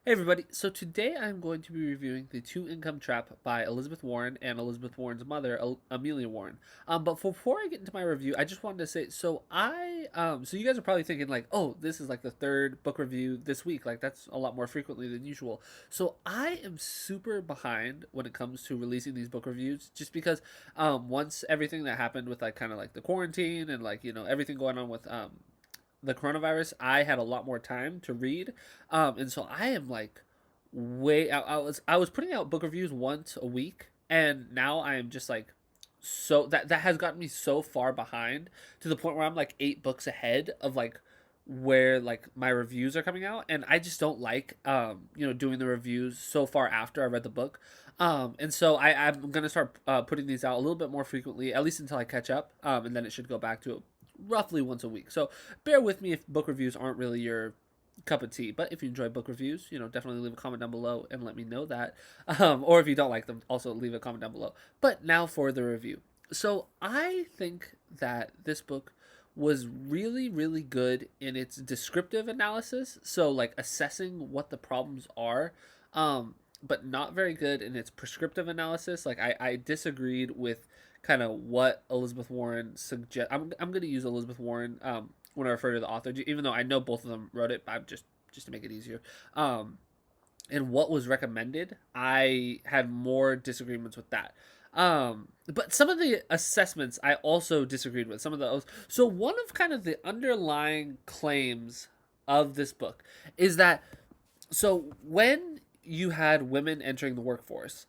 Hey everybody, so today I'm going to be reviewing The Two Income Trap by Elizabeth Warren and Elizabeth Warren's mother, Amelia Warren. But before I get into my review, I just wanted to say, so you guys are probably thinking like, oh, this is like the third book review this week, like that's a lot more frequently than usual. So I am super behind when it comes to releasing these book reviews, just because once everything that happened with like kind of like the quarantine and like everything going on with the coronavirus, I had a lot more time to read, and so I am like way. I was putting out book reviews once a week, and now I am just like so that has gotten me so far behind to the point where I'm like 8 books ahead of like where like my reviews are coming out, and I just don't like doing the reviews so far after I read the book. And so I'm gonna start putting these out a little bit more frequently, at least until I catch up, and then it should go back to roughly once a week. So bear with me if book reviews aren't really your cup of tea. But if you enjoy book reviews, definitely leave a comment down below and let me know that. Or if you don't like them, also leave a comment down below. But now for the review. So I think that this book was really, really good in its descriptive analysis. So like assessing what the problems are. But not very good in its prescriptive analysis. Like I disagreed with kind of what Elizabeth Warren suggest. I'm going to use Elizabeth Warren when I refer to the author, even though I know both of them wrote it. But I'm just to make it easier. And what was recommended, I had more disagreements with that. But some of the assessments I also disagreed with. Some of those. So one of kind of the underlying claims of this book is that when you had women entering the workforce,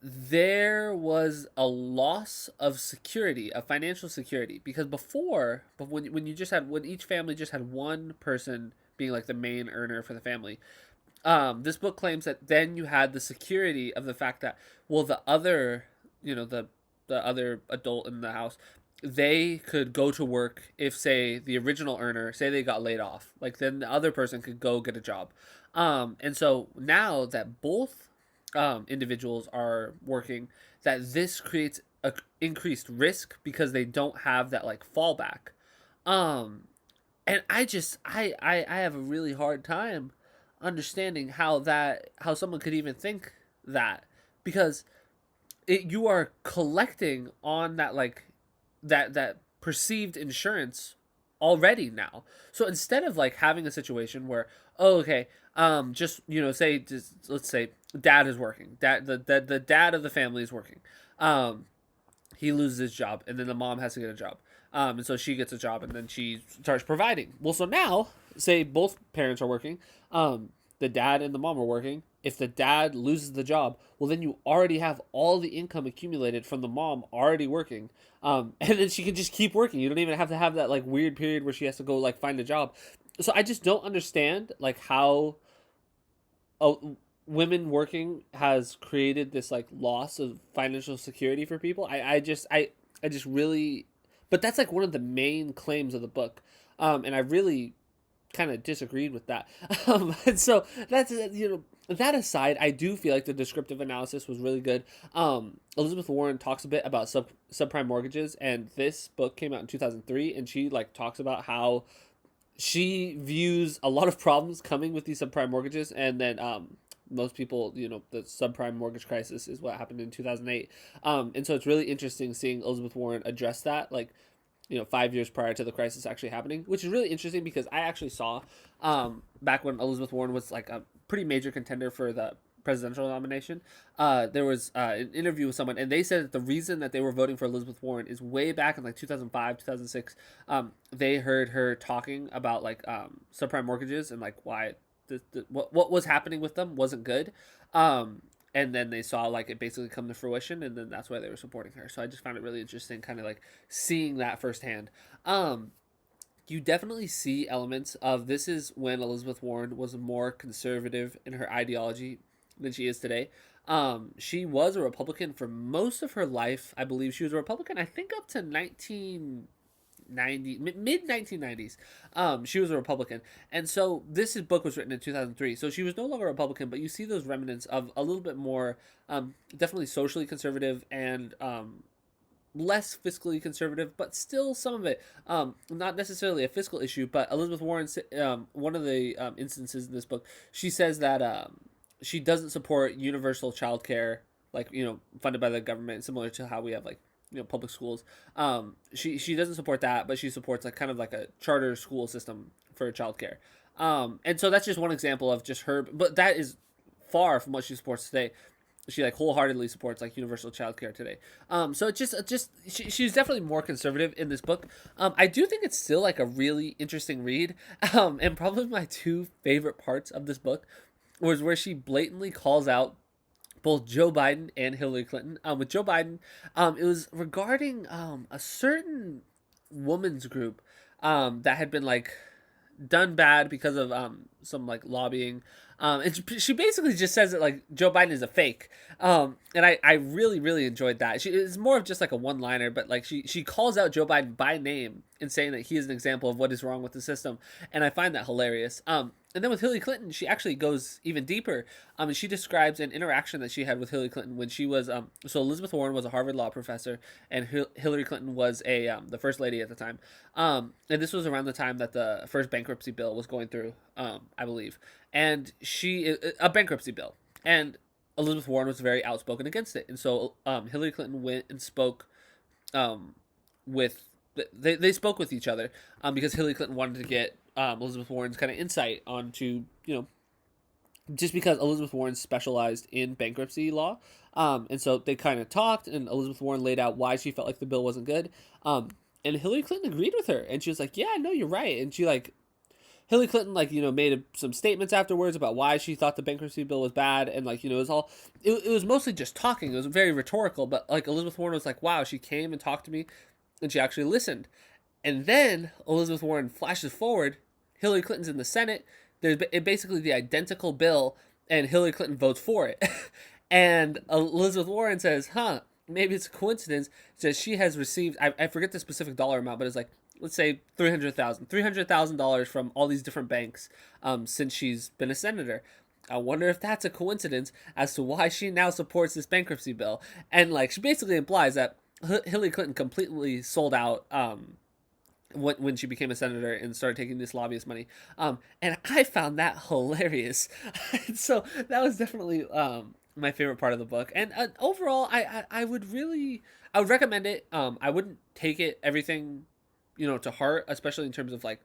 there was a loss of security, of financial security, because before, but when you just had when each family just had one person being like the main earner for the family, this book claims that then you had the security of the fact that, well, the other, the other adult in the house, they could go to work if, say, the original earner, say they got laid off, like then the other person could go get a job. And so now that both individuals are working, that this creates a increased risk because they don't have that like fallback. Um, and I have a really hard time understanding how someone could even think that, because you are collecting on that like that perceived insurance already now. So instead of like having a situation where, oh, okay, just say, just let's say dad is working, the dad of the family is working, um he loses his job, and then the mom has to get a job, and so she gets a job, and then she starts providing. Well, so now, say both parents are working, the dad and the mom are working. If the dad loses the job, well, then you already have all the income accumulated from the mom already working, and then she can just keep working. You don't even have to have that like weird period where she has to go like find a job. So I just don't understand like how women working has created this like loss of financial security for people. I just really, but that's like one of the main claims of the book, and I really kind of disagreed with that. And so that's that aside, I do feel like the descriptive analysis was really good. Elizabeth Warren talks a bit about subprime mortgages, and this book came out in 2003, and she like talks about how she views a lot of problems coming with these subprime mortgages, and then most people, the subprime mortgage crisis is what happened in 2008. And so it's really interesting seeing Elizabeth Warren address that, like, 5 years prior to the crisis actually happening, which is really interesting because I actually saw back when Elizabeth Warren was like a pretty major contender for the presidential nomination. There was an interview with someone, and they said that the reason that they were voting for Elizabeth Warren is way back in like 2005, 2006. They heard her talking about like subprime mortgages and like why what was happening with them wasn't good. And then they saw like it basically come to fruition, and then that's why they were supporting her. So I just found it really interesting, kind of like seeing that firsthand. You definitely see elements of this is when Elizabeth Warren was more conservative in her ideology than she is today. She was a Republican for most of her life. I believe she was a Republican, I think, up to 1990, mid 1990s. She was a Republican, and so this book was written in 2003. So she was no longer a Republican, but you see those remnants of a little bit more, definitely socially conservative and less fiscally conservative, but still some of it. Not necessarily a fiscal issue, but Elizabeth Warren, one of the instances in this book, she says that she doesn't support universal child care, like, funded by the government, similar to how we have, like, public schools. She doesn't support that, but she supports, like, kind of like a charter school system for childcare. And so that's just one example of just her, but that is far from what she supports today. She, like, wholeheartedly supports, like, universal childcare today. So she's definitely more conservative in this book. I do think it's still, like, a really interesting read. And probably my two favorite parts of this book was where she blatantly calls out both Joe Biden and Hillary Clinton. With Joe Biden, it was regarding a certain woman's group that had been, like, done bad because of some, like, lobbying. And she basically just says that, like, Joe Biden is a fake. And I really, really enjoyed that. It's more of just like a one liner, but, like, she calls out Joe Biden by name and saying that he is an example of what is wrong with the system. And I find that hilarious. And then with Hillary Clinton, she actually goes even deeper. And she describes an interaction that she had with Hillary Clinton when she was so Elizabeth Warren was a Harvard law professor, and Hillary Clinton was the first lady at the time. And this was around the time that the first bankruptcy bill was going through, I believe, and a bankruptcy bill, and Elizabeth Warren was very outspoken against it, and so Hillary Clinton went and spoke with they spoke with each other because Hillary Clinton wanted to get Elizabeth Warren's kind of insight onto, just because Elizabeth Warren specialized in bankruptcy law. And so they kind of talked, and Elizabeth Warren laid out why she felt like the bill wasn't good. And Hillary Clinton agreed with her, and she was like, "Yeah, no, you're right." And Hillary Clinton, like, made some statements afterwards about why she thought the bankruptcy bill was bad, and, like, it was mostly just talking. It was very rhetorical, but, like, Elizabeth Warren was like, "Wow, she came and talked to me, and she actually listened." And then Elizabeth Warren flashes forward. Hillary Clinton's in the Senate. There's basically the identical bill, and Hillary Clinton votes for it. And Elizabeth Warren says, maybe it's a coincidence. Says she has received, I forget the specific dollar amount, but it's like, let's say $300,000 from all these different banks since she's been a senator. I wonder if that's a coincidence as to why she now supports this bankruptcy bill. And, like, she basically implies that Hillary Clinton completely sold out when she became a senator and started taking this lobbyist money. And I found that hilarious. So that was definitely my favorite part of the book. And overall, I would recommend it. I wouldn't take it everything, to heart, especially in terms of, like,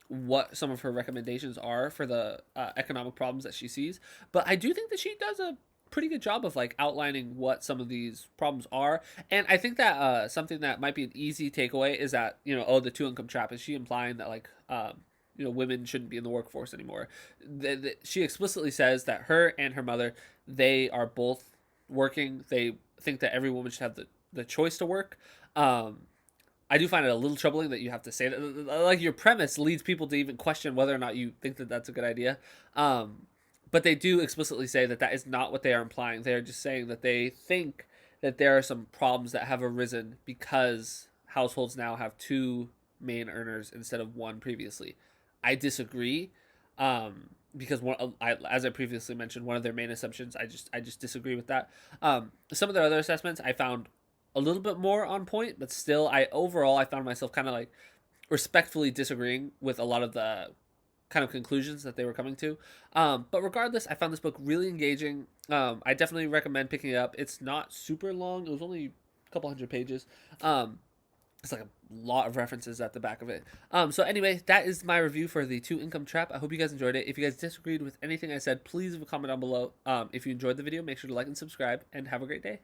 what some of her recommendations are for the economic problems that she sees. But I do think that she does a pretty good job of, like, outlining what some of these problems are. And I think that something that might be an easy takeaway is that, the two income trap. Is she implying that, like, women shouldn't be in the workforce anymore? She explicitly says that her and her mother, they are both working. They think that every woman should have the choice to work. I do find it a little troubling that you have to say that. Like, your premise leads people to even question whether or not you think that that's a good idea. But they do explicitly say that that is not what they are implying. They are just saying that they think that there are some problems that have arisen because households now have two main earners instead of one previously. I disagree, because as I previously mentioned, one of their main assumptions, I just disagree with that. Some of their other assessments I found a little bit more on point, but still, I found myself kind of, like, respectfully disagreeing with a lot of the kind of conclusions that they were coming to. But regardless, I found this book really engaging. I definitely recommend picking it up. It's not super long. It was only a couple hundred pages. It's like a lot of references at the back of it. So anyway, that is my review for The Two Income Trap. I hope you guys enjoyed it. If you guys disagreed with anything I said, please leave a comment down below. If you enjoyed the video, make sure to like and subscribe, and have a great day.